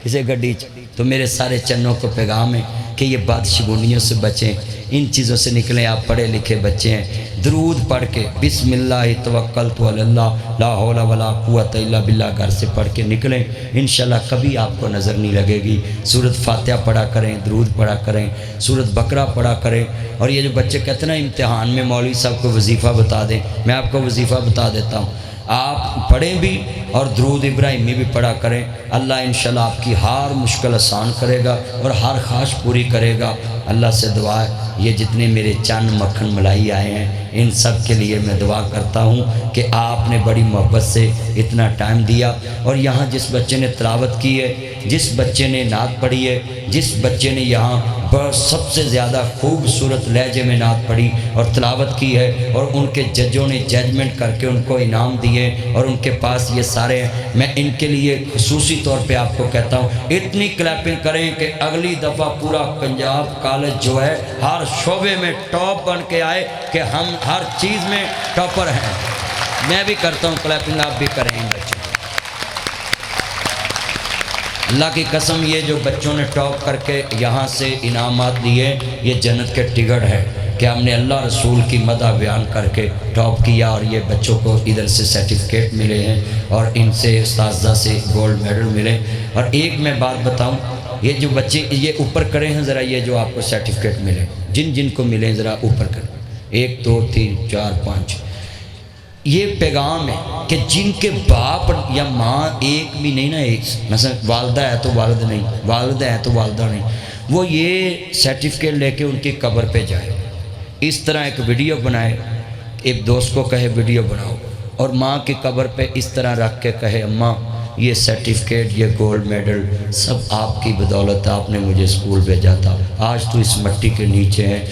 کسی گڈی چ۔ تو میرے سارے چنوں کو پیغام ہے کہ یہ بدشگونیوں سے بچیں، ان چیزوں سے نکلیں۔ آپ پڑھے لکھے بچے ہیں، درود پڑھ کے بسم اللہ توکلت علی اللہ لا حول ولا قوت الا باللہ گھر سے پڑھ کے نکلیں، انشاءاللہ کبھی آپ کو نظر نہیں لگے گی۔ سورۃ فاتحہ پڑھا کریں، درود پڑھا کریں، سورۃ بقرہ پڑھا کریں۔ اور یہ جو بچے کہتے ہیں نا امتحان میں مولوی صاحب کو وظیفہ بتا دیں، میں آپ کو وظیفہ بتا دیتا ہوں، آپ پڑھیں بھی اور درود ابراہیمی بھی پڑھا کریں، اللہ انشاءاللہ آپ کی ہر مشکل آسان کرے گا اور ہر خواہش پوری کرے گا۔ اللہ سے دعا ہے یہ جتنے میرے چند مکھن ملائی آئے ہیں ان سب کے لیے میں دعا کرتا ہوں کہ آپ نے بڑی محبت سے اتنا ٹائم دیا، اور یہاں جس بچے نے تلاوت کی ہے، جس بچے نے نعت پڑھی ہے، جس بچے نے یہاں سب سے زیادہ خوبصورت لہجے میں نعت پڑھی اور تلاوت کی ہے، اور ان کے ججوں نے ججمنٹ کر کے ان کو انعام دیے اور ان کے پاس یہ سارے ہیں، میں ان کے لیے خصوصی طور پہ آپ کو کہتا ہوں اتنی کلیپنگ کریں کہ اگلی دفعہ پورا پنجاب کالج جو ہے ہر شعبے میں ٹاپ بن کے آئے کہ ہم ہر چیز میں ٹاپر ہیں۔ میں بھی کرتا ہوں کلیپنگ، آپ بھی کریں ان بچوں۔ اللہ کی قسم یہ جو بچوں نے ٹاپ کر کے یہاں سے انعامات لیے، یہ جنت کے ٹکٹ ہے کہ ہم نے اللہ رسول کی مدح بیان کر کے ٹاپ کیا، اور یہ بچوں کو ادھر سے سرٹیفکیٹ ملے ہیں اور ان سے اساتذہ سے گولڈ میڈل ملے۔ اور ایک میں بات بتاؤں، یہ جو بچے یہ اوپر کرے ہیں ذرا، یہ جو آپ کو سرٹیفکیٹ ملے، جن جن کو ملے ذرا اوپر کریں، 1 2 3 4 5۔ یہ پیغام ہے کہ جن کے باپ یا ماں ایک بھی نہیں نا، ایک مثلا والدہ ہے تو والد نہیں، والدہ ہے تو والدہ نہیں، وہ یہ سرٹیفکیٹ لے کے ان کی قبر پہ جائے، اس طرح ایک ویڈیو بنائے، ایک دوست کو کہے ویڈیو بناؤ، اور ماں کی قبر پہ اس طرح رکھ کے کہے اماں یہ سرٹیفکیٹ، یہ گولڈ میڈل سب آپ کی بدولت، آپ نے مجھے اسکول بھیجا تھا، آج تو اس مٹی کے نیچے ہیں۔